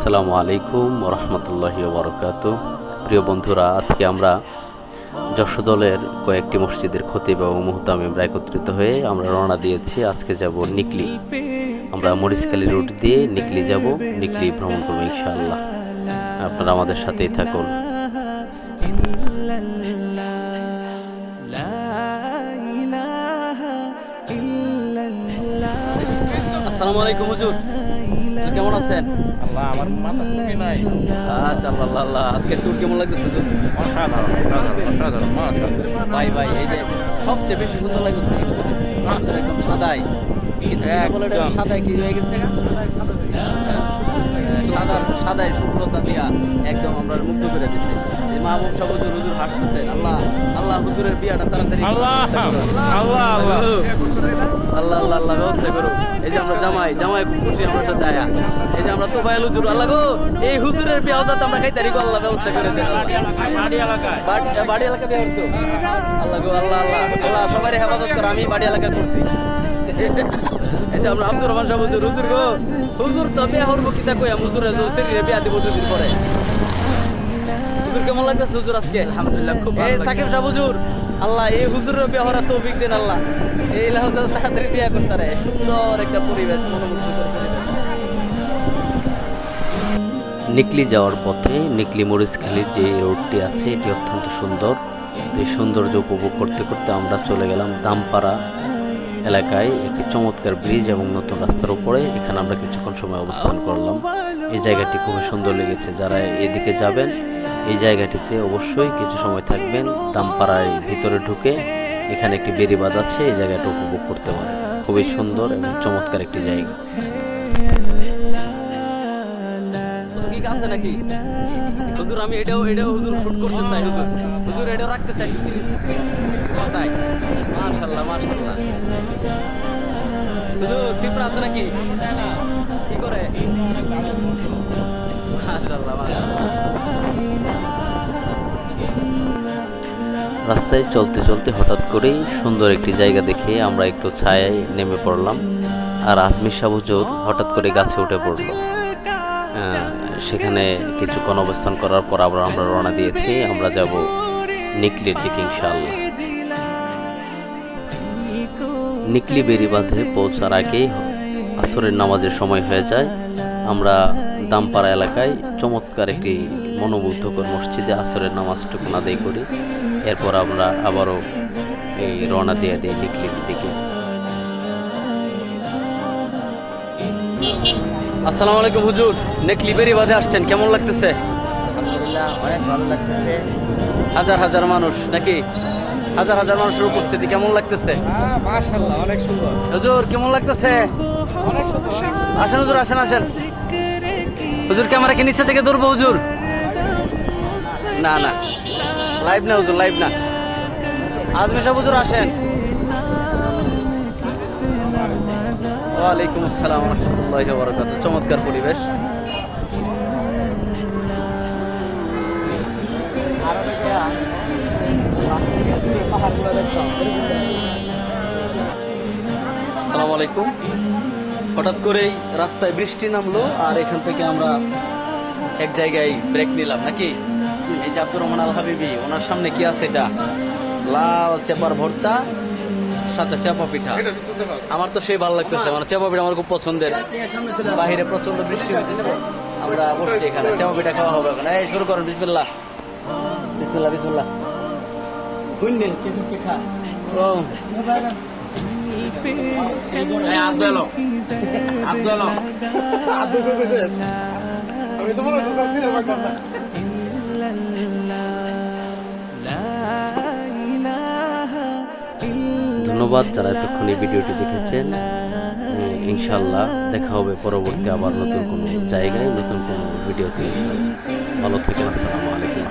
আসসালামু আলাইকুম ওরহমতুল্লাহি ওবরাকাতুহু। প্রিয় বন্ধুরা, আজকে আমরা যশোদলের কয়েকটি মসজিদের খতিব এবং মুহতামিমরা একত্রিত হয়ে আমরা রওনা দিয়েছি। আজকে যাব নিকলি। আমরা মরিচখালী রুট দিয়ে নিকলি যাব, নিকলি ভ্রমণ করবো ইনশাআল্লাহ। আপনারা আমাদের সাথেই থাকুন। আসসালামু আলাইকুম হুজুর, কেমন আছেন? আল্লাহ, আমার মাথা টুকি নাই। আচ্ছা, আল্লাহ আল্লাহ। আজকে ট্যুর কেমন লাগতেছে হুজুর? ভাই ভাই, এই যে সবচেয়ে বেশি সুন্দর লাগতেছে একদম সাদাই, কিন্তু সাদাই কি হয়ে গেছে, সাদাই শুভ্রতা দিয়া একদম আমরা মুগ্ধ করে দিছে। মাহবুব সাহেব হুজুর হাসতেছে। আল্লাহ আল্লাহ, হুজুরের বিয়াটা তাড়াতাড়ি আল্লাহ আল্লাহ আল্লাহ আল্লাহ আল্লাহ আল্লাহ ব্যবস্থা করো। এই যে আমরা জামাই খুব খুশি আমার সাথে আয়া। এই যে আমরা তোফায়েল হুজুর, আল্লাহ গো এই হুজুরের বিয়াও যাতে আমরা খাইতে পারি, আল্লাহ ব্যবস্থা করে দেন। বাড়ি এলাকায় বাড়ি এলাকা বিয়া হতো। আল্লাহ গো আল্লাহ আল্লাহ আল্লাহ, সবাই হেফাজত করো। আমি বাড়ি এলাকা করছি। এই যে আমরা আব্দুর রহমান সাহেব হুজুর গো, হুজুর তো বিয়া হরবো কিতা কইয়া, হুজুরের শরীরে বিয়া দিব দুদিন পরে। হুজুর কেমন লাগতেছে হুজুর আজকে? আলহামদুলিল্লাহ, খুব ভালো। এই সাকিব সাহেব হুজুর, আল্লাহ এই হুজুরের বিয়া হওয়ার তৌফিক দেন আল্লাহ। এই লাহজা তাড়াতাড়ি বিয়া করতে পারে, সুন্দর একটা পরিবেশ, মনোমুগ্ধকর পরিবেশ। নিকলি যাওয়ার পথে নিকলি মরিচখালীর যে রোডটি আছে এটি অত্যন্ত সুন্দর। এই সৌন্দর্য উপভোগ করতে করতে আমরা চলে গেলাম দামপাড়া এলাকায়, একটি চমৎকার ব্রিজ এবং নতুন রাস্তার উপরে। এখানে আমরা কিছুক্ষণ সময় অবস্থান করলাম। এই জায়গাটি খুবই সুন্দর লেগেছে। যারা এদিকে যাবেন এই জায়গাটিতে অবশ্যই কিছু সময় থাকবেন। দামপাড়ায় ভিতরে ঢুকে এখানে একটি বেড়িবাঁধ আছে, এই জায়গাটা উপভোগ করতে পারেন। খুবই সুন্দর এবং চমৎকার একটি জায়গা। আছে নাকি হুজুর? আমি এটাও হুজুর শুট করতে চাই। হুজুর এটাও রাখতে চাই। মাশাআল্লাহ মাশাআল্লাহ। হুজুর পিঁপড়া আছে নাকি? কি করে? মাশাআল্লাহ মাশাআল্লাহ। রাস্তায় চলতে চলতে হঠাৎ করেই সুন্দর একটি জায়গা দেখে আমরা একটু ছায়ায় নেমে পড়লাম। আর আহমির সাহেব হুজুর হঠাৎ করে গাছে উঠে পড়লো। সেখানে কিছুক্ষণ অবস্থান করার পর আমরা রওনা দিয়েছি। আমরা যাব নিকলির দিকে ইনশাআল্লাহ। নিকলি বেড়িবাঁধে পৌঁছার আগেই আসরের নামাজের সময় হয়ে যায়। আমরা দামপাড়া এলাকায় চমৎকার একটি মনোমুগ্ধকর মসজিদে আসরের নামাজটুকু আদায় করি। এরপর আমরা আবারও এই রওনা দিয়ে দিই নিকলির দিকে। আসসালামু আলাইকুম হুজুর, নেকলি বেড়িবাঁধে আসছেন, কেমন লাগতেছে? আলহামদুলিল্লাহ, অনেক ভালো লাগতেছে। হাজার হাজার মানুষ নাকি? হাজার হাজার মানুষের উপস্থিতি, কেমন লাগতেছে? মাশাআল্লাহ, অনেক সুন্দর। হুজুর কেমন লাগতেছে? অনেক সুন্দর। আসেন হুজুর, আসেন আসেন। হুজুর ক্যামেরা কি নিচে থেকে ধরবো হুজুর? না না, লাইভ না হুজুর, লাইভ না। আজমি সাহেব হুজুর আসেন। ওয়ালাইকুম আসসালাম ওয়া রাহমাতুল্লাহি ওয়া বারাকাতুহু। চমৎকার পরিবেশ। আসসালামু আলাইকুম। হঠাৎ করেই রাস্তায় বৃষ্টি নামলো, আর এখান থেকে আমরা এক জায়গায় ব্রেক নিলাম নাকি। এই যে আব্দুর রহমান আল হাবিবি, ওনার সামনে কি আছে? এটা লাল চেপার ভর্তা, সাথে চাপা পিঠা। আমার তো সেই ভালো লাগতেছে, মানে চাপা পিঠা আমার খুব পছন্দের। বাহিরে প্রচন্ড বৃষ্টি হইতেছে, আমরা বসছি এখানে, চাপা পিঠা খাওয়া হবে এখন। এই শুরু করেন, বিসমিল্লাহ বিসমিল্লাহ বিসমিল্লাহ। বুঝলেন কে খা ও ধন্যবাদ যারা এতক্ষণ এই ভিডিওটি দেখেছেন। ইনশাল্লাহ দেখা হবে পরবর্তী আবার নতুন কোনো জায়গায়, নতুন কোনো ভিডিওতে। ভালো থাকেন। আসসালামু আলাইকুম।